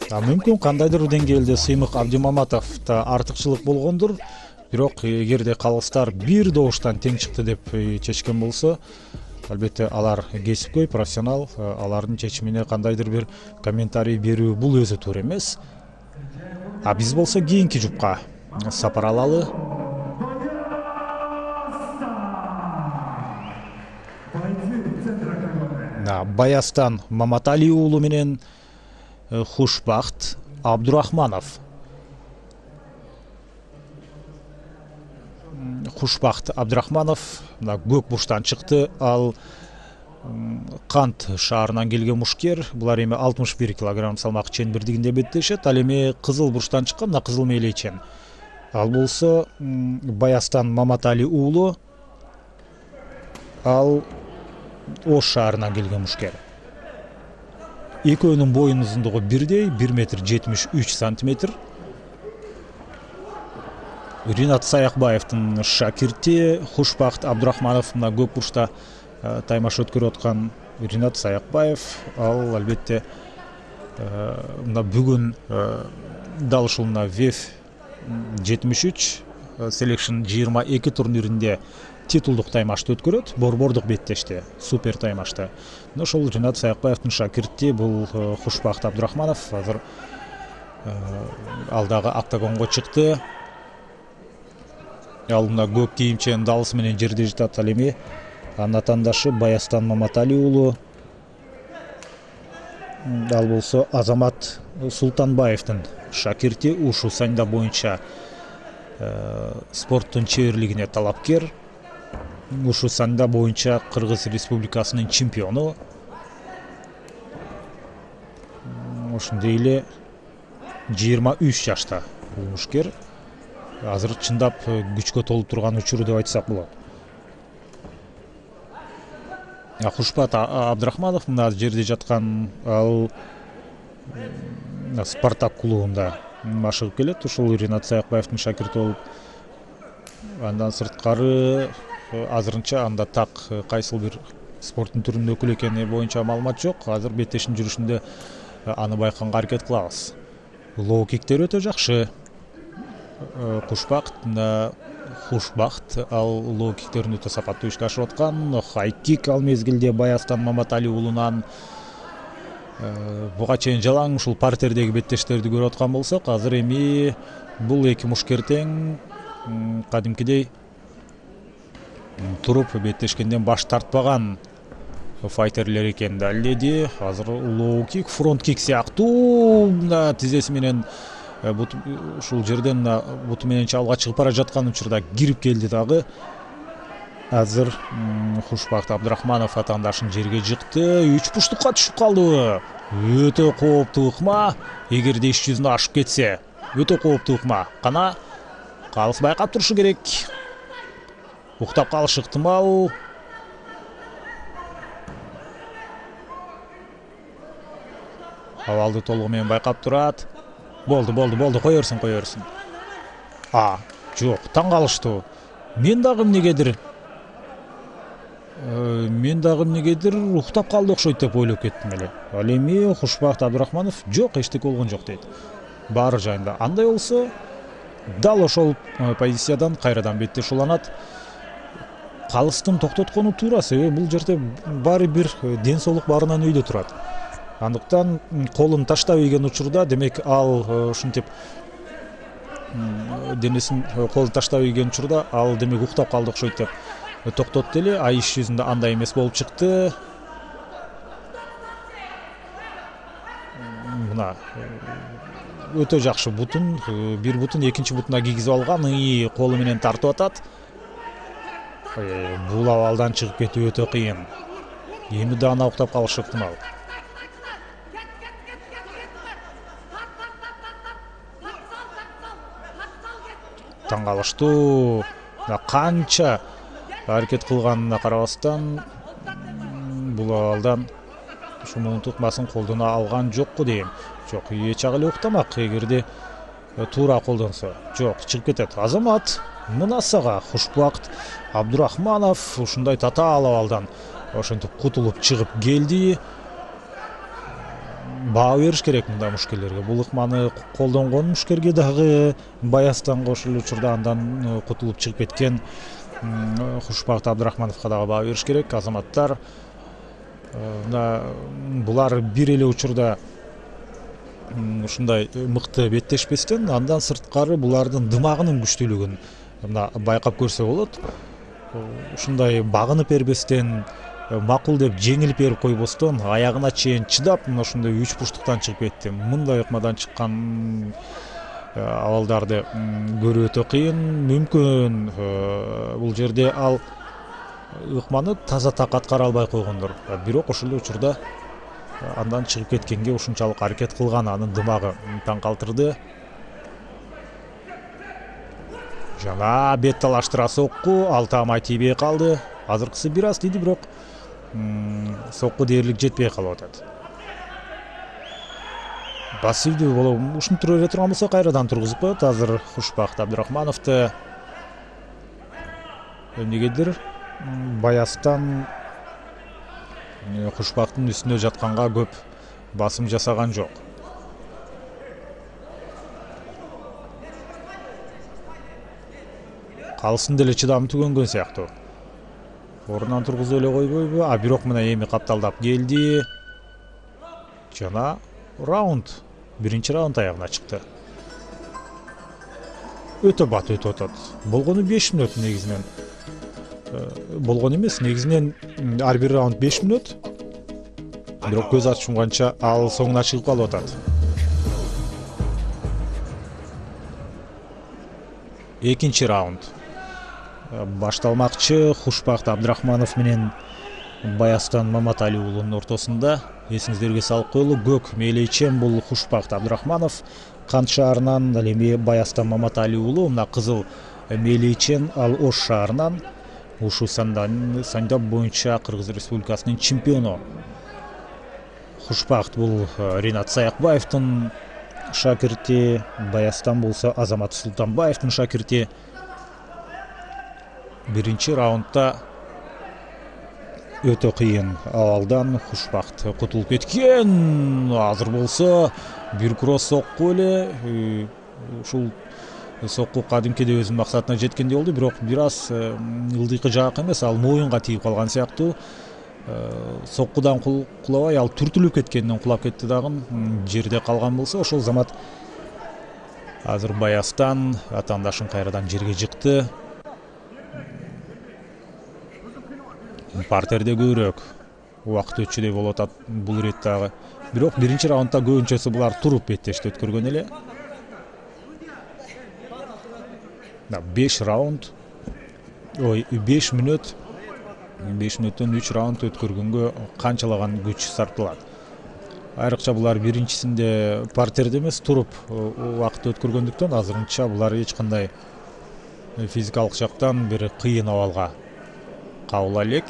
Мүмкүн кандайдыр деңгээлде Сыймык Абдимаматовдо артыкчылык болгондур. Бирок эгерде калыстар бир добуштан тең чыкты деп чечкен болсо, албетте алар кесипкөй, профессионал, алардын чечимине кандайдыр бир комментарий берүү бул өзү туура эмес. А биз болсо кийинки жупка сапар алалы. Баястан Маматали уулу менен Хушбахт Абдурахманов. Хушбахт Абдурахманов көк бурчтан чыкты. Ал Кант шаарынан келген мушкер. Булар эми 61 кг салмак чембирдигинде беттешет. Ал эми кызыл бурчтан чыккан, мына кызыл мээлейчен. Ал болсо Баястан Маматали уулу. Ал Ош шаарынан келген мушкер. Экөөнүн боюнун узундугу бирдей, 1,73 метр. Ринат Саякбаевдин шакирти Хушбахт Абдурахманов мына көк бурчта таймаш өткөрүп аткан Ринат Саякбаев. Ал албетте мына бүгүн дал ушул ВЕФ 73 Selection 22 турниринде титулдук таймашты өткөрөт, борбордук беттеште, супер таймашта. Ошол Ринат Саякбаевдин шакирти бул Хушбахт Абдурахманов азыр алдагы октагонго чыкты. Ал мына көк кийимчен далысы менен жерде жатат. Ал эми атандашы Баястан Маматали уулу. Ал болсо Азамат Султанбаевдин шакирти, ушу саньда боюнча спорттун чеберлигине талапкер. Ушу саньда боюнча Кыргыз Республикасынын чемпиону. Ошондой эле 23 жашта бул мушкер. Азыр чындап күчкө толуп турган учуру деп айтсак болот. Хушбахт Абдурахманов мына жерде жаткан, ал Спартак клубунда машыгып келет. Ушул Ринат Саякбаевдин шакирти болуп. Андан сырткары азырынча анда так кайсыл бир спорттун түрүнүн өкүлү экени боюнча маалымат жок. Азыр беттештин жүрүшүндө аны байкаганга аракет кылабыз. Лоу-киктер өтө жакшы. Хушбахт ал лоу-киктерин өтө сапаттуу ишке ашырып аткан. Хай-кик ал мезгилде Баястан Маматали уулунан. Буга чейин жалаң ушул партердеги беттештерди көрүп аткан болсок, азыр эми бул эки мушкер тең кадимкидей туруп беттешкенден баш тартпаган файтерлер экенин далиледи. Азыр лоу-кик, фронт-кик сыяктуу тизеси менен ушул жерден буту менен чабуулга чыгып бара жаткан учурда кирип келди дагы. Азыр Хушбахт Абдурахманов атандашын жерге жыкты. 3 буштукка түшүп калды. Өтө кооптуу ыкма. Эгерде иш жүзүнө ашып кетсе, өтө кооптуу ыкма. Кана калыс байкап турушу керек. Уктап калышы ыктымал. Абалды толугу менен байкап турат. Болду, койорсуң. Жок, таң калыштуу. Мен дагы эмнегедир уктап калды окшойт деп ойлоп кеттим эле. Ал эми Хушбахт Абдурахманов жок, эчтеке болгон жок дейт. Баары жайында. Андай болсо, дал ошол позициядан кайрадан беттеш уланат. Калыстын токтоткону туура, себеби бул жерде баары бир ден соолук баарынан өйдө турат. Андыктан колун таштап ийген учурда, демек ал ушинтип денесин колун таштап ийген учурда ал демек уктап калды окшойт деп токтотту эле. А иш жүзүндө андай эмес болуп чыкты. Мына өтө жакшы бутун, бир бутун экинчи бутуна кийгизип алган, колу менен тартып атат. Бул абалдан чыгып кетүү өтө кыйын. Эми да ана уктап калышы ыктымал. Таң калыштуу. Канча аракет кылганына карабастан бул абалдан ушунун ыкмасын колдоно алган жокку дейм. Жок, эч ак эле уктамак эгерде туура колдонсо. Жок, чыгып кетет. Азамат мынасага Хушбахт Абдурахманов ушундай татаал абалдан ошентип кутулуп чыгып келди. баа бериш керек мындай мушкерлерге. Бул ыкманы колдонгон мушкерге дагы Баястан ошол учурда андан кутулуп чыгып кеткен Кушбакыт Абдрахмановго дагы баа бериш керек. Азаматтар булар бир эле учурда ушундай мыкты беттешпестен, андан сырткары булардын дымагынын күчтүүлүгүн мына байкап көрсө болот. Ушундай багынып бербестен, макул деп жеңилип берип койбостон, аягына чейин чыдап, мына ушундай 3 бурчтуктан чыгып кетти. Мындай ыкмадан чыккан абалдарды көрүү өтө кыйын. Мүмкүн бул жерде ал ыкманы таза так аткара албай койгондор. Бирок ошол учурда андан чыгып кеткенге ушунчалык аракет кылган, анын дымагы таң калтырды. Жана бет талаштыра сокку, ал таамай тийбей калды. Азыркысы бир аз тийди, бирок сокку дээрлик жетпей калып атат. Пассивдүү болуп ушинтип эле турган болсо кайрадан тургузуп коет. Азыр Кушбакыт Абдрахмановду эмнегедир Баястан Кушбактын үстүнө жатканга көп басым жасаган жок. Калсын деле чыдамы түгөнгөн сыяктуу. Орунан тургузуп эле койбойбу? Бирок мына эми капталдап келди. Жана раунд, биринчи раунд аягына чыкты. Өтө бат өтүп атат. Болгону 5 мүнөт негизинен. Болгон эмес, негизинен ар бир раунд 5 мүнөт. Бирок көз ачымганча ал соңуна чыгып калып атат. Экинчи раунд башталмакчы. Кушбакыт Абдрахманов менен Баястан Маматали уулунун ортосунда. Эсиңиздерге салып коелу, көк мээлейчен бул Кушбакыт Абдрахманов, Кант шаарынан. Ал эми Баястан Маматали уулу мына кызыл мээлейчен ал Ош шаарынан. Ушу сандап боюнча Кыргыз Республикасынын чемпиону. Кушбакыт бул Ринат Саякбаевдин шакирти, Баястан болсо Азамат Султанбаевдин шакирти. Биринчи раундда өтө кыйын абалдан Кушбакыт кутулуп кеткен. Азыр болсо бир кросс сокку эле. Ушул сокку кадимкиде өзүнүн максатына жеткендей болду, бирок бир аз ылдыйкы жаак эмес, ал моюнга тийип калган сыяктуу. Соккудан кулабай, ал түртүлүп кеткенден кулап кетти дагы. Жерде калган болсо ошол замат азыр Баястан атаандашын кайрадан жерге жыкты. Партерде көбүрөөк убакыт өтчүдөй болуп атат бул ирет дагы. Бирок биринчи раундда көбүнчөсү булар туруп беттешти өткөргөн эле. 5 раунд, 5 мүнөт, 5 мүнөттөн 3 раунд өткөргөнгө канчалаган күч сарпталат. Айрыкча булар биринчисинде партерде эмес, туруп убакыт өткөргөндүктөн азырынча булар эч кандай физикалык жактан бир кыйын абалга кабыла элек.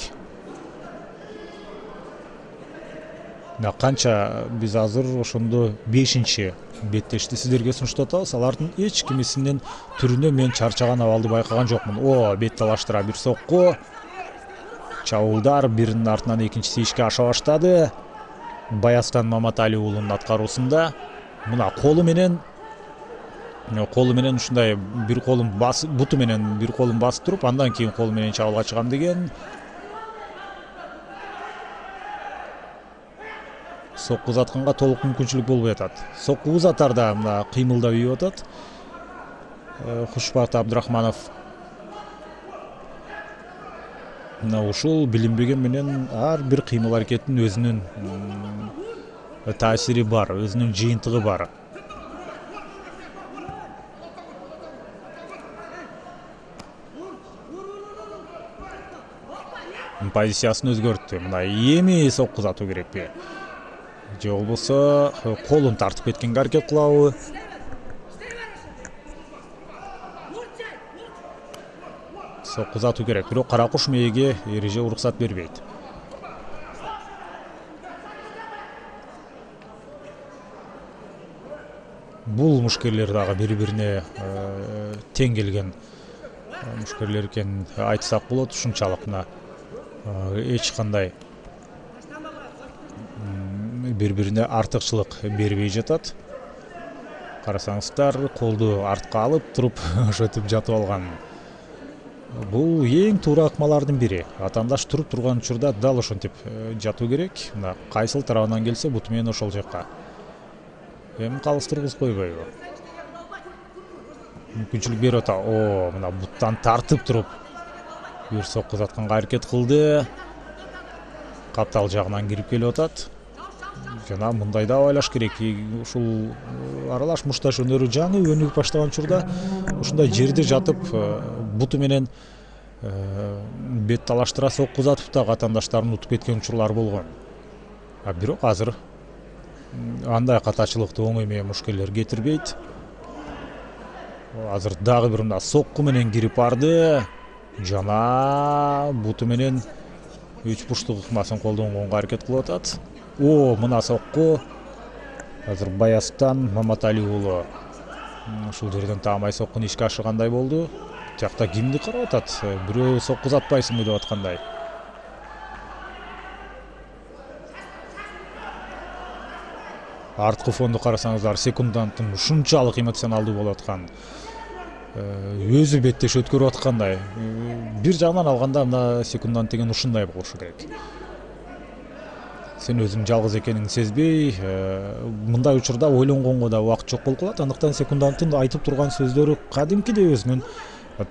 Канча биз азыр ошондо 5-чи беттешти сиздерге сунуштап атабыз. Алардын эч кимисинин түрүнө мен чарчаган абалды байкаган жокмун. Бет талаштыра бир сокку. Чабуулдар биринин артынан экинчиси ишке аша баштады. Баястан Маматали уулунун аткаруусунда. Мына колу менен ушундай бир колун басып, буту менен бир колун басып туруп, андан кийин колу менен чабуулга чыгам деген. Сокку узатканга толук мүмкүнчүлүк болбой атат. Сокку узатарда мына кыймылдап ийип атат Кушбакыт Абдрахманов. Мына ушул билинбеген менен ар бир кыймыл аракеттин өзүнүн таасири бар, өзүнүн жыйынтыгы бар. Позициясын өзгөрттү. Мына эми сокку узатуу керекпи? Же болбосо колун тартып кеткенге аракет кылабы? Сокку узатуу керек, бирок Каракуш мээге эреже уруксат бербейт. Бул мушкерлер дагы бири-бирине тең келген мушкерлер экенин айтсак болот. Ушунчалык мына эч кандай бири-бирине артыкчылык бербей жатат. Карасаңыздар, колду артка алып туруп ошентип жатып алган. Бул эң туура ыкмалардын бири. Атаандаш туруп турган учурда дал ошентип жатуу керек. Мына кайсыл тарабынан келсе буту менен ошол жакка. Эми калыс тургузуп койбойбу? Мүмкүнчүлүк берип атат. Мына буттан тартып туруп бир соккузатканга аракет кылды. Каптал жагынан кирип келип атат. Жана мындайда ойлош керек. Ушул аралаш мушташ өнөрү жаңы өнүгүп баштаган учурда ушундай жерде жатып буту менен бет талаштыра соккузатып да атаандаштарын утуп кеткен учурлар болгон. Бирок азыр андай катачылыкты оңой менен мушкерлер кетирбейт. Азыр дагы бир мына сокку менен кирип барды. Жана буту менен үч бурчтук ыкмасын колдонгонго аракет кылып атат. Мына сокку. Азыр Баястан Маматали уулу ушул жерден таамай соккуну ишке ашыргандай болду. Жакта кимди карап атат? Бирөө соккузатпайсыңбы деп аткандай. Арткы фонду карасаңыздар, секунданттын ушунчалык эмоционалдуу болуп аткан, өзү беттеш өткөрүп аткандай. Бир жагынан алганда мына секундант деген ушундай болушу керек. Сен өзүң жалгыз экениңди сезбей, мындай учурда ойлонгонго да убакыт жок болуп калат. Андыктан секунданттын айтып турган сөздөрү кадимкидей өзүнүн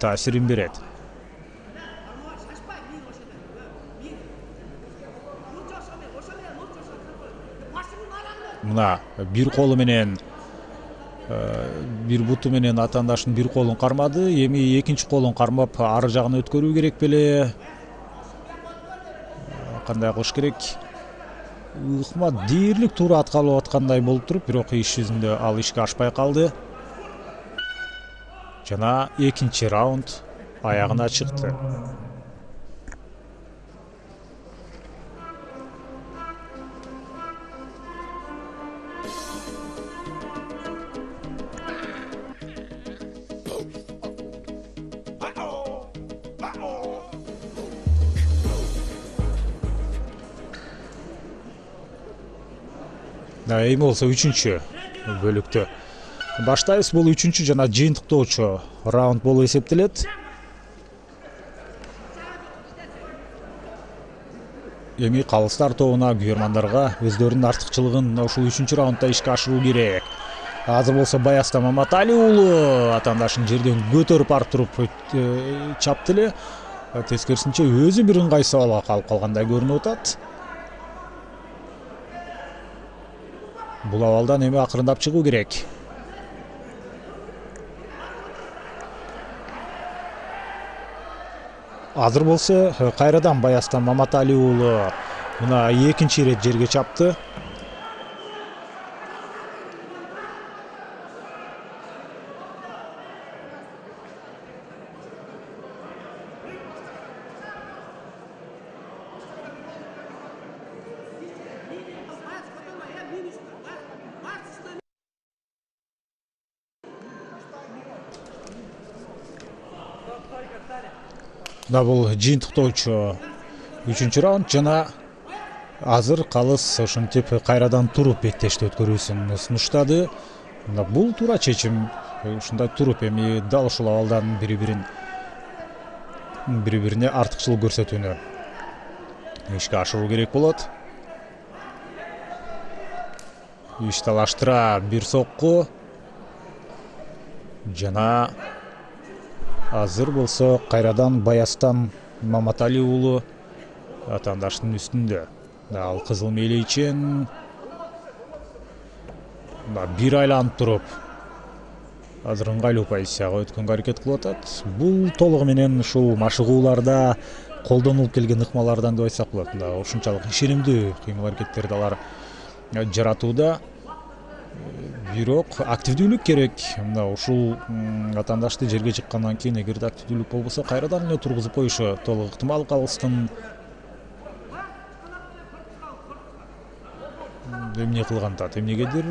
таасирин берет. Мына бир колу менен бир буту менен атаандашын бир колун кармады. Эми экинчи колун кармап ары жагына өткөрүү керек беле? Кандай кылыш керек? Ыкма дээрлик туура аткарылып аткандай болуп туруп, бирок иш жүзүндө ал ишке ашпай калды. Жана экинчи раунд аягына чыкты. Эми болсо үчүнчү бөлүктө баштайбыз. Бул үчүнчү жана жыйынтыктоочу раунд болуп эсептелет. Эми калыстар тобуна, күйөрмандарга өздөрүнүн артыкчылыгын ушул үчүнчү раундда ишке ашыруу керек. Азыр болсо Баястан Маматали уулу атаандашын жерден көтөрүп барып туруп чапты эле. Тескерисинче өзү бир ыңгай сабалга калып калгандай көрүнүп атат. Бул абалдан эми акырындап чыгуу керек. Азыр болсо кайрадан Баястан Маматали уулу мына экинчи ирет жерге чапты. Да бул жыйынтыктоочу үчүнчү раунд жана азыр калыс ошентип кайрадан туруп беттешти өткөрүүсүн сунуштады. Бул туура чечим. Ушундай туруп эми дал ушул абалдан бири-бирине артыкчылык көрсөтүүнү ишке ашыруу керек болот. Иш талаштыра бир сокку жана азыр болсо кайрадан Баястан Маматали уулу атаандаштын үстүндө. Ал кызыл мээлейчен бир айланып туруп азыр ыңгайлуу позицияга өткөнгө аракет кылып атат. Бул толугу менен ушул машыгууларда колдонулуп келген ыкмалардан деп айтсак болот. Ушунчалык ишенимдүү кыймыл аракеттерди алар жаратууда. Бирок активдүүлүк керек. Мына ушул атаандашты жерге чыккандан кийин эгерде активдүүлүк болбосо кайрадан эле тургузуп коюшу толук ыктымал. Калыстын эмне кылган атат? Эмнегедир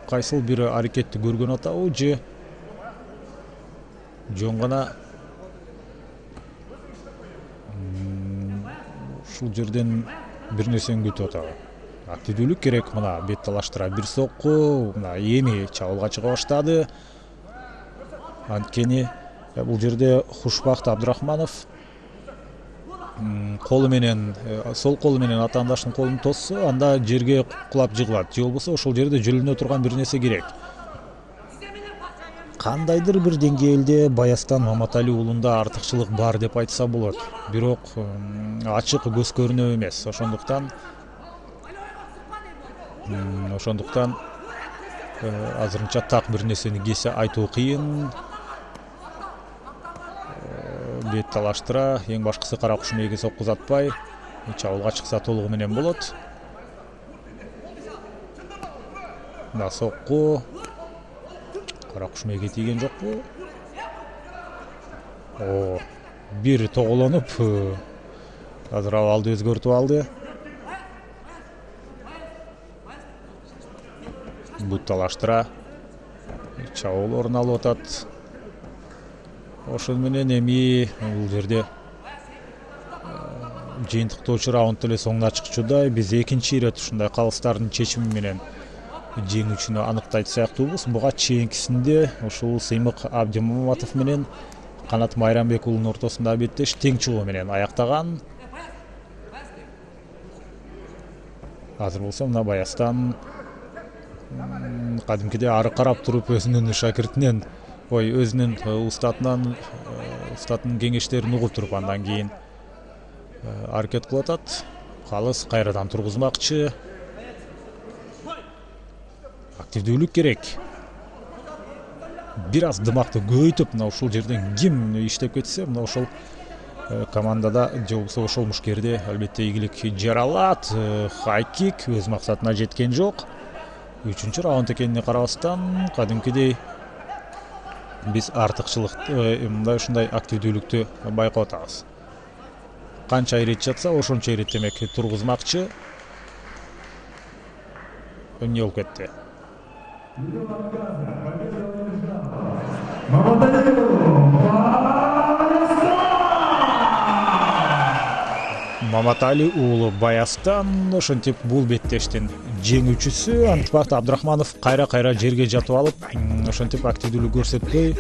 кайсыл бир аракетти көргөн атабы же жөн гана ушул жерден бир нерсени күтүп атабы? активдүүлүк керек. Мына бет талаштыра бир сокку, мына эми чабуулга чыга баштады. Анткени бул жерде Хушбакт Абдрахманов колу менен, сол колу менен атаандаштын колун тосса, анда жерге кулап жыгылат. Же болбосо ошол жерде жөлүнө турган бир нерсе керек. Кандайдыр бир деңгээлде Баястан Маматали уулунда артыкчылык бар деп айтса болот. Бирок ачык көз көрүнөп эмес. Ошондуктан азырынча так бир нерсени кесе айтуу кыйын. Бет талаштыра, эң башкысы кара куш мээге соккузатпай, чабуулга чыкса толугу менен болот. Мына сокку кара куш мээге тийген жокпу? Бир тоголонуп, азыр абалды өзгөртүп алды. Бут талаштыра, чабуул орун алып атат. Ошол менен эми бул жерде жыйынтыктоочу раунд эле соңуна чыкчудай. Биз экинчи ирет ушундай калыстардын чечими менен жеңүүчүнү аныктайт сыяктуубуз. Буга чейинкисинде ушул Сыймык Абдимаматов менен Канат Майрамбек уулунун ортосунда беттеш тең чыгуу менен аяктаган. Азыр болсо мына Баястан кадимкидей ары карап туруп өзүнүн шакиртинен, өзүнүн устатынын кеңештерин угуп туруп андан кийин аракет кылып атат. Калыс кайрадан тургузмакчы. Активдүүлүк керек. Бир аз дымакты көбөйтүп, мына ушул жерден ким иштеп кетсе, мына ошол командада же болбосо ошол мушкерде албетте ийгилик жаралат. Хайкик өз максатына жеткен жок. 3-чү раунд экенине карабастан, кадимкидей биз артыкчылыкты, мындай ушундай активдүүлүктү байкап атабыз. Канча ирет жатса, ошончо ирет демек тургузмакчы. Эмне болуп кетти? Маматали уулу Баястан ошентип бул беттештин жеңүүчүсү. Антипакт Абдрахманов кайра жерге жатып алып, ошентип активдүүлүк көрсөтпөй